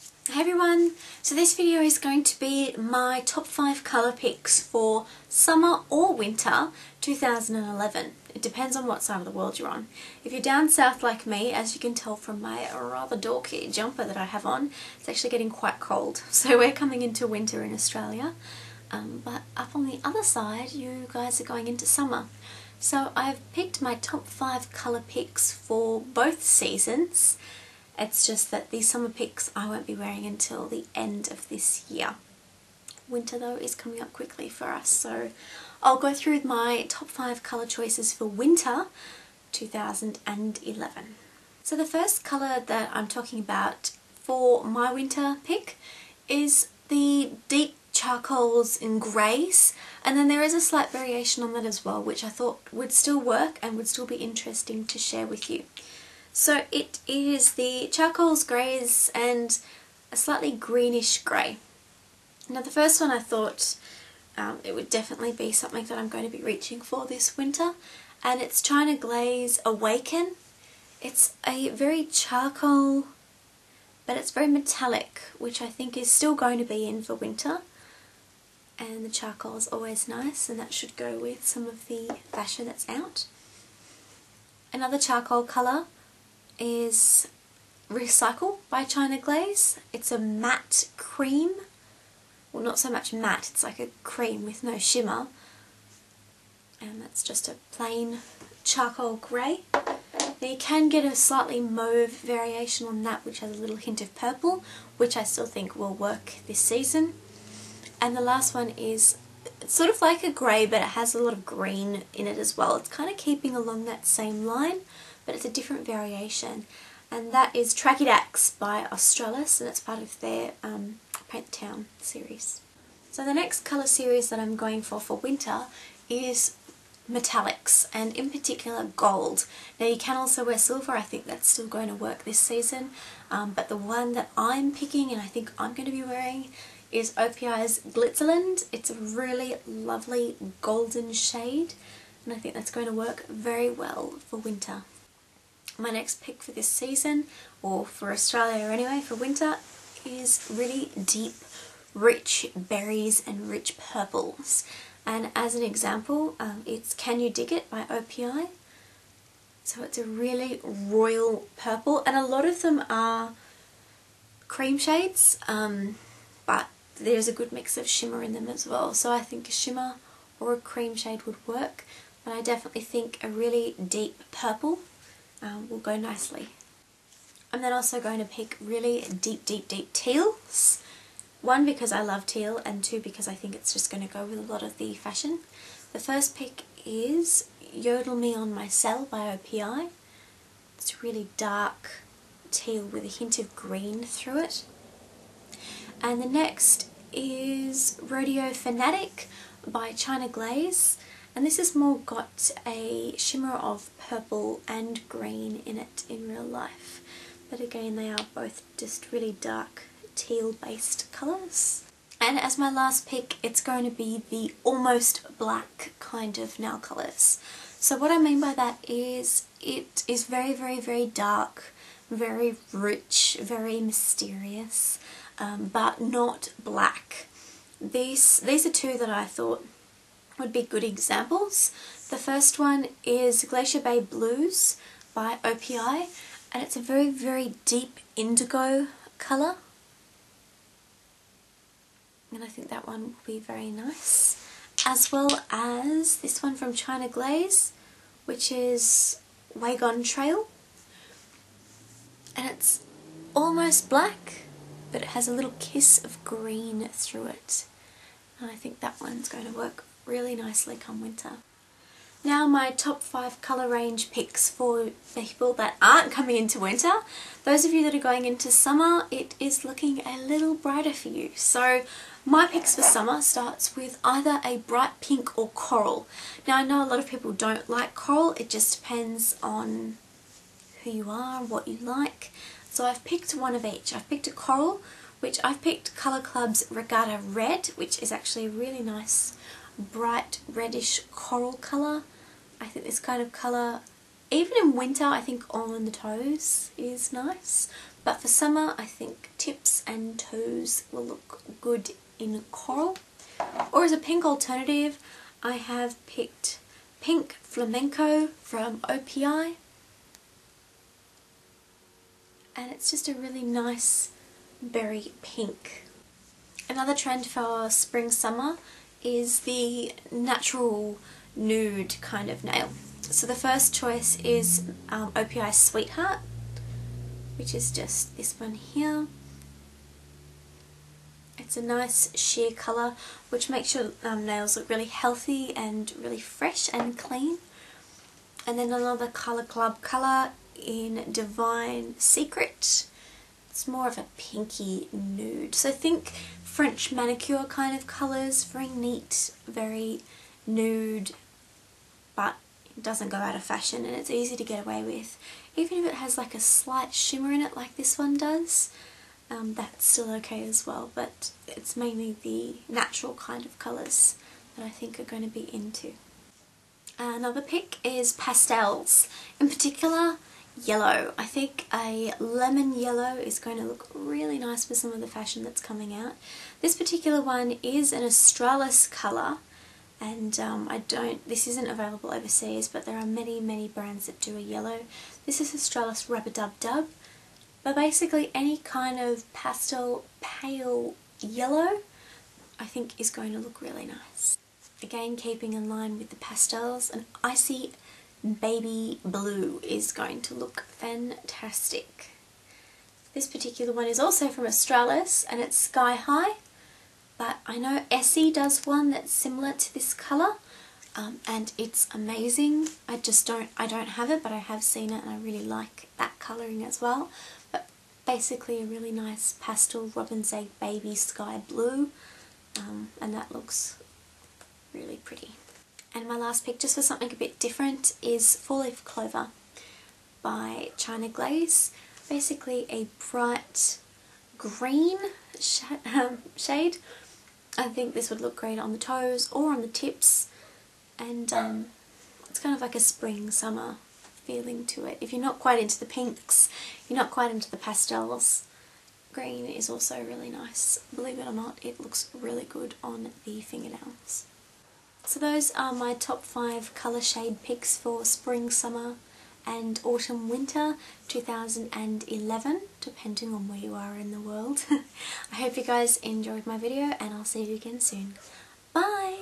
Hey everyone, so this video is going to be my top 5 colour picks for summer or winter 2011. It depends on what side of the world you're on. If you're down south like me, as you can tell from my rather dorky jumper that I have on, it's actually getting quite cold. So we're coming into winter in Australia, but up on the other side you guys are going into summer. So I've picked my top 5 colour picks for both seasons. It's just that these summer picks I won't be wearing until the end of this year. Winter though is coming up quickly for us, so I'll go through my top 5 colour choices for winter 2011. So the first colour that I'm talking about for my winter pick is the deep charcoals and greys, and then there is a slight variation on that as well, which I thought would still work and would still be interesting to share with you. So it is the charcoals, greys and a slightly greenish grey. Now the first one I thought it would definitely be something that I'm going to be reaching for this winter, and it's China Glaze Awaken. It's a very charcoal, but it's very metallic, which I think is still going to be in for winter. And the charcoal is always nice, and that should go with some of the fashion that's out. Another charcoal colour is Recycle by China Glaze. It's a matte cream. Well, not so much matte, it's like a cream with no shimmer. And that's just a plain charcoal grey. Now you can get a slightly mauve variation on that, which has a little hint of purple, which I still think will work this season. And the last one is sort of like a grey, but it has a lot of green in it as well. It's kind of keeping along that same line, but it's a different variation, and that is Tracky Dax by Australis, and it's part of their Paint the Town series. So the next colour series that I'm going for winter is metallics, and in particular gold. Now you can also wear silver, I think that's still going to work this season, but the one that I'm picking and I think I'm going to be wearing is OPI's Glitzerland. It's a really lovely golden shade, and I think that's going to work very well for winter. My next pick for this season, or for Australia anyway, for winter, is really deep, rich berries and rich purples. And as an example, it's Can You Dig It by OPI. So it's a really royal purple, and a lot of them are cream shades, but there's a good mix of shimmer in them as well. So I think a shimmer or a cream shade would work, but I definitely think a really deep purple will go nicely. I'm then also going to pick really deep teals. One, because I love teal, and two, because I think it's just going to go with a lot of the fashion. The first pick is Yodel Me On My Cell by OPI. It's really dark teal with a hint of green through it. And the next is Rodeo Fanatic by China Glaze. And this has more got a shimmer of purple and green in it in real life. But again, they are both just really dark teal based colours. And as my last pick, it's going to be the almost black kind of nail colours. So what I mean by that is it is very dark, very rich, very mysterious, but not black. These are two that I thought would be good examples. The first one is Glacier Bay Blues by OPI, and it's a very deep indigo colour, and I think that one will be very nice, as well as this one from China Glaze, which is Wagon Trail, and it's almost black, but it has a little kiss of green through it, and I think that one's going to work really nicely come winter. Now my top 5 colour range picks for people that aren't coming into winter. Those of you that are going into summer, it is looking a little brighter for you. So my picks for summer starts with either a bright pink or coral. Now I know a lot of people don't like coral, it just depends on who you are, what you like. So I've picked one of each. I've picked a coral, which I've picked Colour Club's Regatta Red, which is actually a really nice bright reddish coral colour. I think this kind of colour Even in winter, I think on the toes is nice. But for summer, I think tips and toes will look good in coral. Or as a pink alternative, I have picked Pink Flamenco from OPI. And it's just a really nice berry pink. Another trend for spring summer is the natural nude kind of nail. So the first choice is OPI Sweetheart, which is just this one here. It's a nice sheer colour which makes your nails look really healthy and really fresh and clean. And then another Colour Club colour in Divine Secret. It's more of a pinky nude. So think French manicure kind of colours, very neat, very nude, but it doesn't go out of fashion and it's easy to get away with. Even if it has like a slight shimmer in it like this one does, that's still okay as well, but it's mainly the natural kind of colours that I think are going to be into. Another pick is pastels, in particular yellow. I think a lemon yellow is going to look really nice with some of the fashion that's coming out. This particular one is an Australis colour, and this isn't available overseas, but there are many brands that do a yellow. This is Australis Rubber Dub Dub, but basically any kind of pastel pale yellow I think is going to look really nice. Again, keeping in line with the pastels, an icy baby blue is going to look fantastic. This particular one is also from Australis and it's Sky High, but I know Essie does one that's similar to this colour, and it's amazing. I don't have it, but I have seen it and I really like that colouring as well. But basically a really nice pastel robin's egg baby sky blue, and that looks really pretty. And my last pick, just for something a bit different, is Four Leaf Clover by China Glaze. Basically a bright green shade. I think this would look great on the toes or on the tips, and it's kind of like a spring summer feeling to it. If you're not quite into the pinks, you're not quite into the pastels, green is also really nice. Believe it or not, it looks really good on the fingernails. So those are my top 5 colour shade picks for spring, summer and autumn winter 2011, depending on where you are in the world. I hope you guys enjoyed my video and I'll see you again soon. Bye!